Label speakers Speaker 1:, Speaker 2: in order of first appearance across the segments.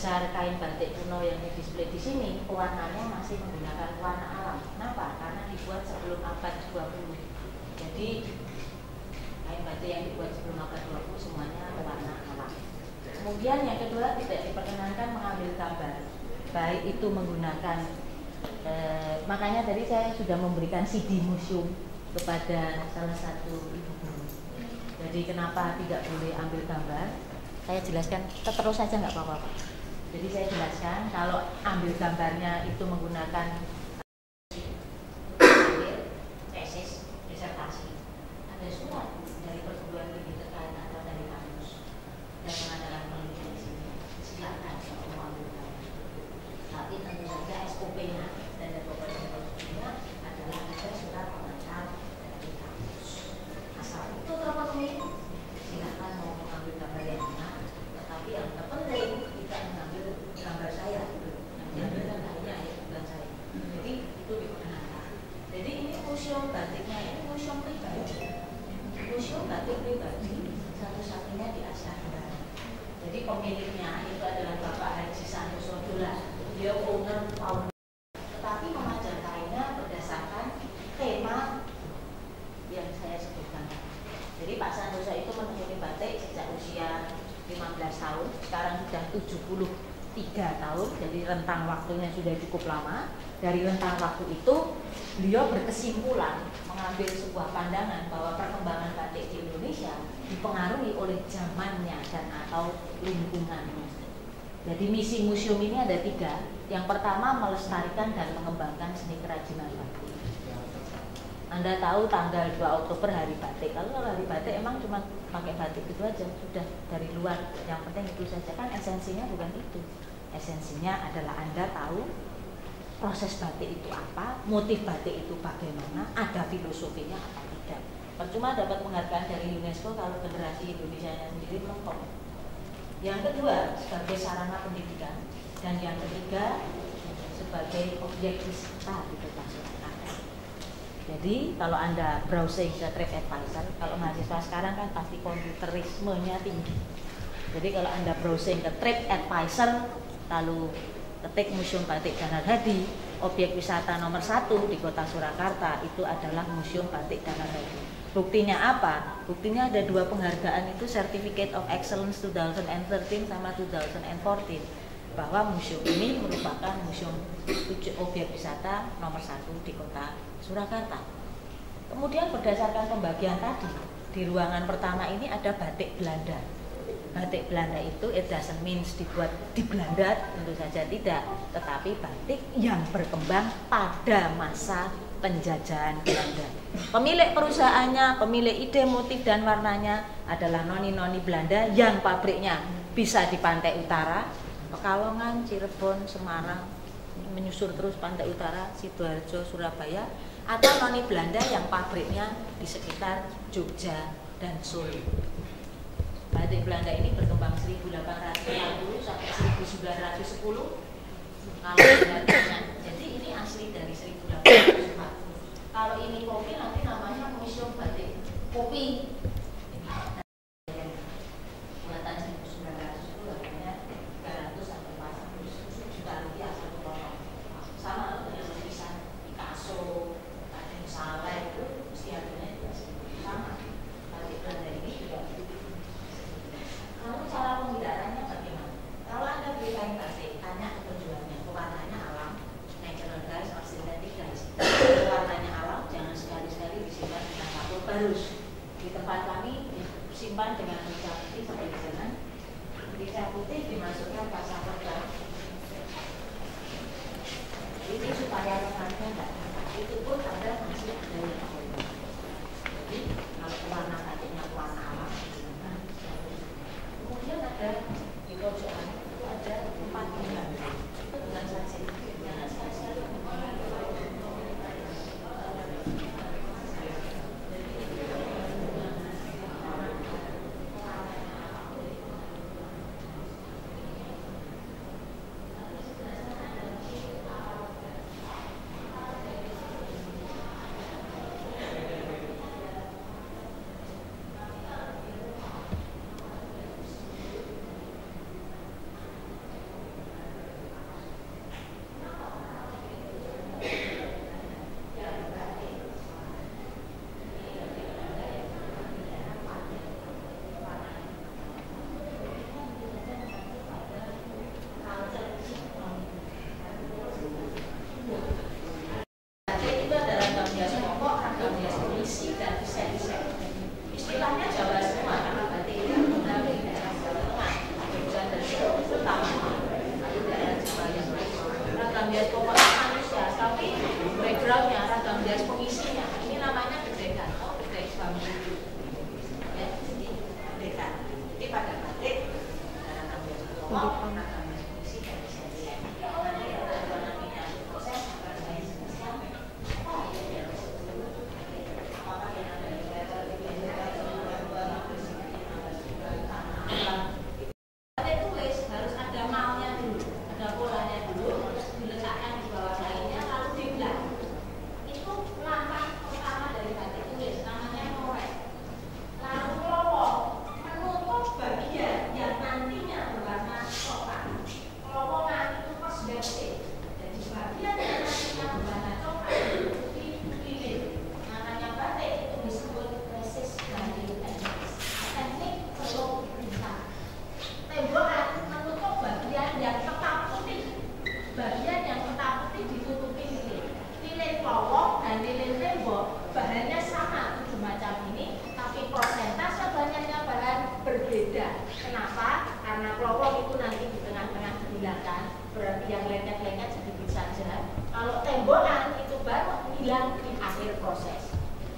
Speaker 1: besar kain batik kuno yang display di sini, pewarnanya masih menggunakan warna alam. Kenapa? Karena dibuat sebelum abad 20. Jadi kain batik yang dibuat sebelum abad 20 semuanya warna alam. Kemudian yang kedua, tidak diperkenankan mengambil gambar, baik itu menggunakan makanya tadi saya sudah memberikan CD museum kepada salah satu ibu guru. Jadi kenapa tidak boleh ambil gambar? Saya jelaskan terus saja, nggak apa-apa. Jadi saya jelaskan kalau ambil gambarnya itu menggunakan tesis, disertasi, ada surat dari perguruan tinggi terkait atau dari kampus dan mengadakan penelitian di sini. Silakan kalau mau ambil gambar. Tapi tentu saja SOP-nya dan prosedur-prosedurnya adalah ada surat pengantar dari kampus. Asal itu terpenuhi, silakan mau mengambil gambar yang mana. Tetapi yang terpenting tidak mengambil gambar saya, yang diambil kan hanya bukan saya. Jadi itu diperkenankan. Jadi ini museum batiknya ini museum pribadi, museum batik pribadi satu-satunya di Asia Tenggara. Jadi pemiliknya itu adalah Bapak Haji Santoso Dola, dia owner tahun. Tetapi memajang kainnya berdasarkan tema yang saya sebutkan. Jadi Pak Santoso itu menekuni batik sejak usia 15 tahun, sekarang sudah 73 tahun, jadi rentang waktunya sudah cukup lama. Dari rentang waktu itu, beliau berkesimpulan mengambil sebuah pandangan bahwa perkembangan batik di Indonesia dipengaruhi oleh zamannya dan atau lingkungannya. Jadi misi museum ini ada 3. Yang pertama, melestarikan dan mengembangkan seni kerajinan batik. Anda tahu tanggal 2 Oktober Hari Batik. Kalau Hari Batik emang cuma pakai batik itu aja, sudah dari luar. Yang penting itu saja, kan esensinya bukan itu. Esensinya adalah Anda tahu proses batik itu apa, motif batik itu bagaimana, ada filosofinya apa tidak. Percuma dapat penghargaan dari UNESCO kalau generasi Indonesianya sendiri melempem. Yang kedua, sebagai sarana pendidikan. Dan yang ketiga, sebagai objek wisata di kota Surakarta. Jadi kalau Anda browsing ke TripAdvisor, kalau mahasiswa sekarang kan pasti komputerismenya tinggi. Jadi kalau Anda browsing ke TripAdvisor, lalu ketik Museum Batik Danar Hadi, objek wisata nomor 1 di kota Surakarta itu adalah Museum Batik Danar Hadi. Buktinya apa? Buktinya ada 2 penghargaan itu, Certificate of Excellence 2013 sama 2014, bahwa museum ini merupakan museum objek wisata nomor 1 di kota Surakarta. Kemudian berdasarkan pembagian tadi, di ruangan pertama ini ada batik Belanda. Batik Belanda itu it doesn't means dibuat di Belanda, tentu saja tidak, tetapi batik yang berkembang pada masa penjajahan Belanda. Pemilik perusahaannya, pemilik ide, motif dan warnanya adalah noni-noni Belanda yang pabriknya bisa di pantai utara, Pekalongan, Cirebon, Semarang, menyusur terus pantai utara, Sidoarjo, Surabaya, atau noni Belanda yang pabriknya di sekitar Jogja dan Solo. Batik Belanda ini berkembang 1840 sampai 1910. Kalau harganya, jadi ini asli dari 1840. Kalau ini kopi nanti namanya Museum Batik Kopi. Buatan 1910 harganya 300 sampai 400 juta rupiah satu potong. Sama dengan lukisan Picasso, Raden Saleh itu mesti harganya juga sama. Batik Belanda ini juga. Lalu cara pemeliharannya bagaimana? Kalau Anda beli kain batik, tanya ke penjualnya, warnanya alam, natural guys, or synthetic guys. Warnanya alam, jangan sekali-sekali disimpan dengan kapur barus. Di tempat kami disimpan dengan rica putih seperti di sana. Rica putih dimasukkan pasang perban. Ini supaya rekannya enggak. Itu pun ada masih ada yang kotor. Jadi kalau warna batiknya warna alam, kemudian ada di pojokan itu ada 4 bulan. Itu bulan saja. Jangan sekali-sekali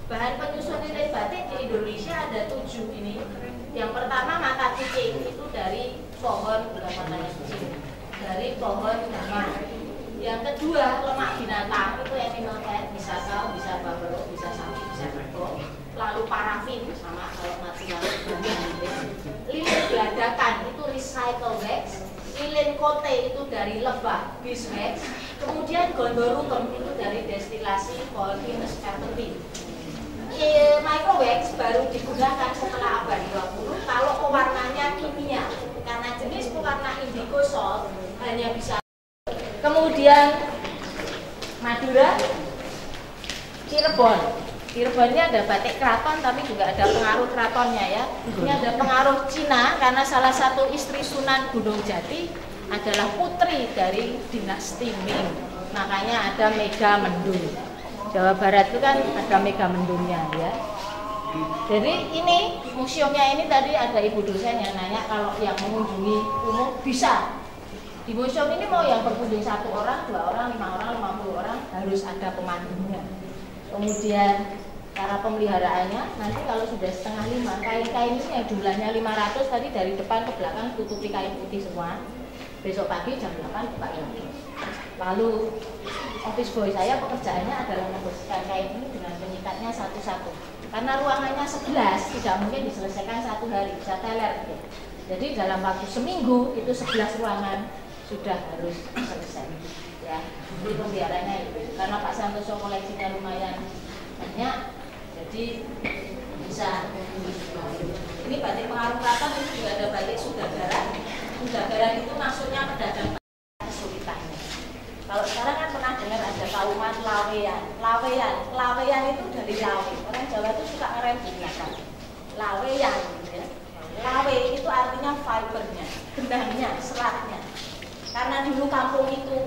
Speaker 1: Bahan penyusun lilin batik di Indonesia ada 7 ini. Yang pertama mata kucing, itu dari pohon, bukan matanya kucing, dari pohon gama. Yang kedua lemak binatang, itu animal fat, bisa cow, bisa buffalo, bisa sapi, bisa kerbau. Lalu parafin, sama kalau mati lilin geladakan itu recycle wax. Lilin kote itu dari lebah beeswax. Kemudian gondorutem itu dari destilasi Volpinus terpetin. Microwax baru digunakan setelah abad 20 kalau pewarnanya kimia, karena jenis pewarna indigo salt hanya bisa. Kemudian Madura, Cirebon. Cirebon ini ada batik keraton tapi juga ada pengaruh keratonnya ya. Ini ada pengaruh Cina karena salah satu istri Sunan Gunung Jati adalah putri dari dinasti Ming. Makanya ada Megamendung. Jawa Barat itu kan ada Megamendungnya ya. Jadi ini museumnya ini tadi ada ibu dosen yang nanya kalau yang mengunjungi umum bisa. Di museum ini mau yang berkunjung 1 orang, 2 orang, 5 orang, 50 orang harus ada pemandunya. Kemudian cara pemeliharaannya nanti kalau sudah setengah 5, kain-kain ini yang jumlahnya 500 tadi dari depan ke belakang tutupi kain putih semua. Besok pagi jam 8 buka lagi. Lalu office boy saya pekerjaannya adalah membersihkan kain ini dengan penyikatnya satu-satu. Karena ruangannya 11, tidak mungkin diselesaikan 1 hari, bisa teler. Ya. Jadi dalam waktu seminggu itu 11 ruangan sudah harus selesai. Ya, jadi pemeliharannya itu. Karena Pak Santoso koleksinya lumayan banyak, jadi bisa. Ini batik pengaruh keraton, ini juga ada batik Sudagaran. Sudagaran itu maksudnya pedagang kesulitannya. Kalau sekarang kan pernah dengar ada kauman laweyan itu dari lawe. Orang Jawa itu suka ngerem di belakang. Laweyan, gitu ya. Lawe itu artinya fibernya, benangnya, seratnya. Karena dulu kampung itu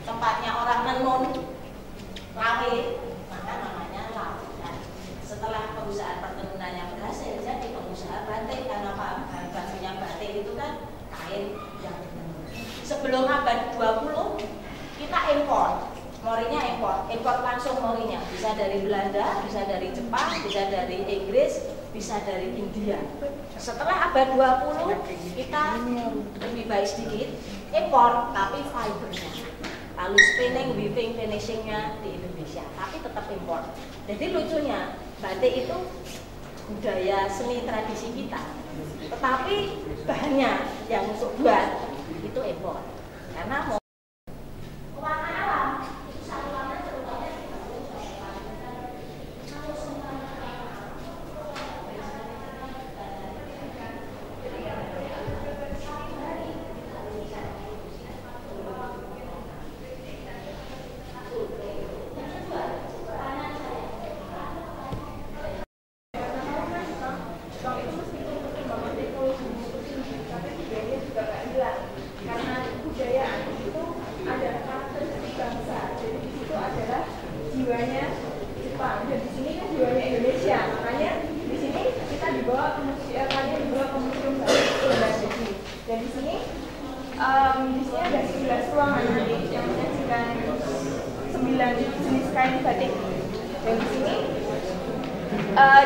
Speaker 1: tempatnya orang menun lawe, maka namanya laweyan. Setelah perusahaan pertenunannya berhasil, jadi pengusaha batik karena bahan bakunya batik itu kan kain yang sebelum abad 20 kita impor, morinya impor langsung morinya, bisa dari Belanda, bisa dari Jepang, bisa dari Inggris, bisa dari India. Setelah abad 20 kita lebih baik sedikit, impor tapi fibernya. Lalu spinning, weaving, finishingnya di Indonesia, tapi tetap impor. Jadi lucunya batik itu budaya seni tradisi kita, tetapi bahannya yang untuk buat itu impor. Karena mau warna alam itu satu warna terutama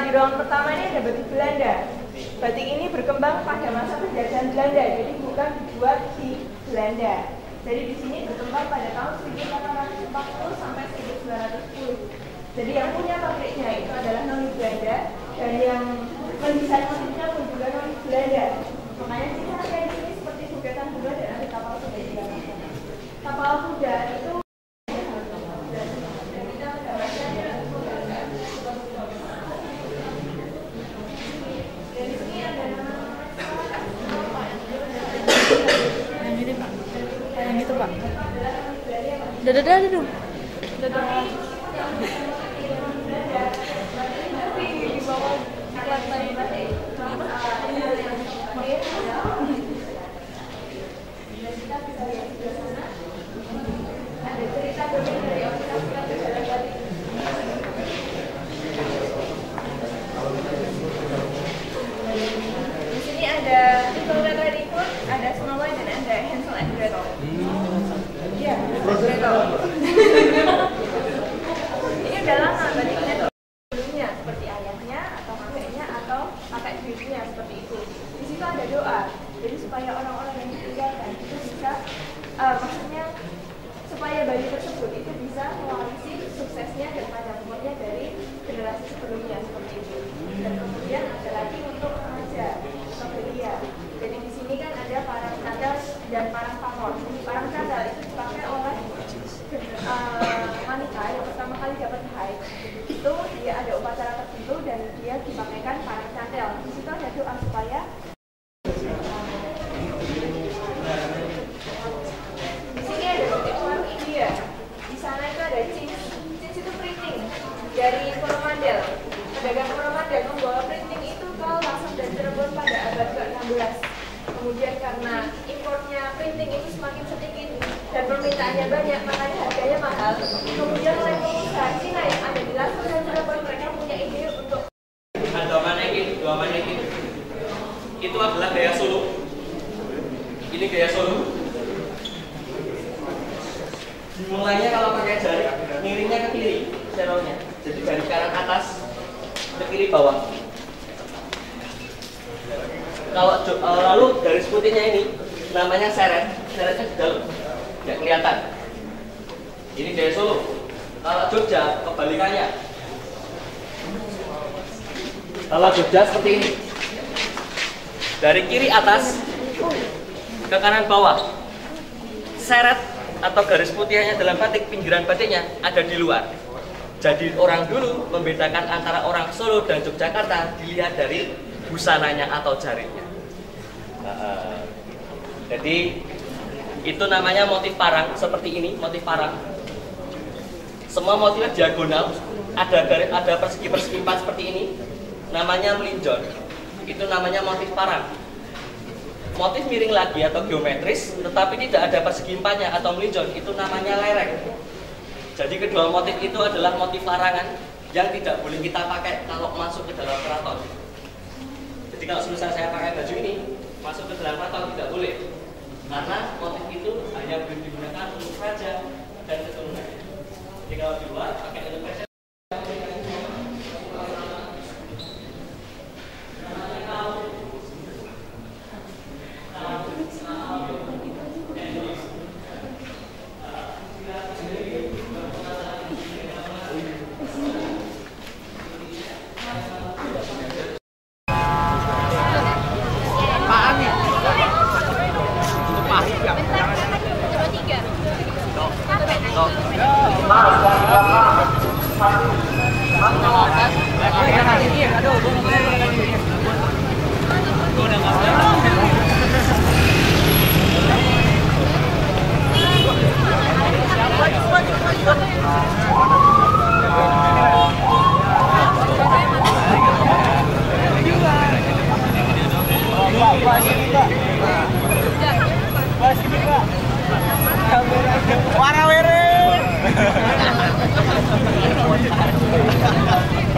Speaker 2: di ruang pertama ini ada batik Belanda. Batik ini berkembang pada masa penjajahan Belanda, jadi bukan dibuat di Belanda. Jadi di sini berkembang pada tahun 1840 sampai 1910. Jadi yang punya pabriknya itu adalah noni Belanda dan yang mendesain motifnya pun juga noni Belanda. Makanya sini ada di sini seperti sugetan bunga dan ada kapal kuda di dalam. Kapal kuda itu
Speaker 3: Dadah dong.
Speaker 2: di sini ada Little Red Riding Hood, ada Snow White dan ada Hansel and Gretel. Iya, Gretel. dia ada upacara tertentu dan dia dipakaikan parang cantel. Di situ ada doa supaya di sini ada titik warung India. Di sana itu ada jeans. Jeans itu printing dari Coromandel. Pedagang Coromandel membawa printing itu ke Lasem dan Cirebon pada abad ke-16. Kemudian karena importnya printing itu semakin sedikit dan permintaannya banyak, makanya harganya mahal. Kemudian oleh pengusaha Cina yang ada di Lasem dan Cirebon, mereka punya ide untuk
Speaker 4: dua manekin. Itu adalah gaya Solo. Ini gaya Solo. Dimulainya kalau pakai jari, miringnya ke kiri, serongnya. Jadi dari kanan atas ke kiri bawah. Kalau lalu garis putihnya ini namanya seret, seretnya di dalam, nggak kelihatan. Ini gaya Solo. Kalau Jogja kebalikannya. Kalau Jogja seperti ini, dari kiri atas ke kanan bawah, seret atau garis putihnya dalam batik, pinggiran batiknya ada di luar. Jadi orang dulu membedakan antara orang Solo dan Yogyakarta dilihat dari busananya atau jarinya. Jadi itu namanya motif parang, seperti ini motif parang. Semua motifnya diagonal, ada persegi-persegi 4 seperti ini, namanya melinjon. Itu namanya motif parang. Motif miring lagi atau geometris, tetapi tidak ada persegi 4-nya atau melinjon, itu namanya lereng. Jadi kedua motif itu adalah motif larangan yang tidak boleh kita pakai kalau masuk ke dalam keraton. Jadi kalau misalnya saya pakai baju ini, masuk ke dalam keraton tidak boleh, karena motif itu hanya boleh digunakan untuk raja dan keturunannya. Jadi kalau di luar pakai untuk raja.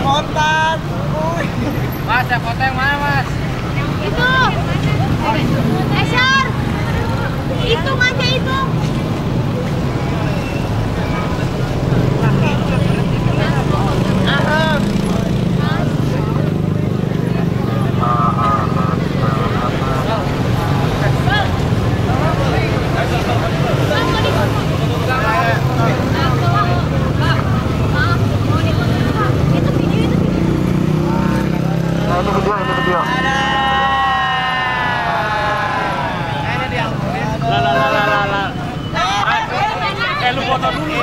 Speaker 5: Kontan. Mas, yang foto yang mana, Mas?
Speaker 6: Itu. Esyar. Itu aja itu.
Speaker 5: Lu foto dulu,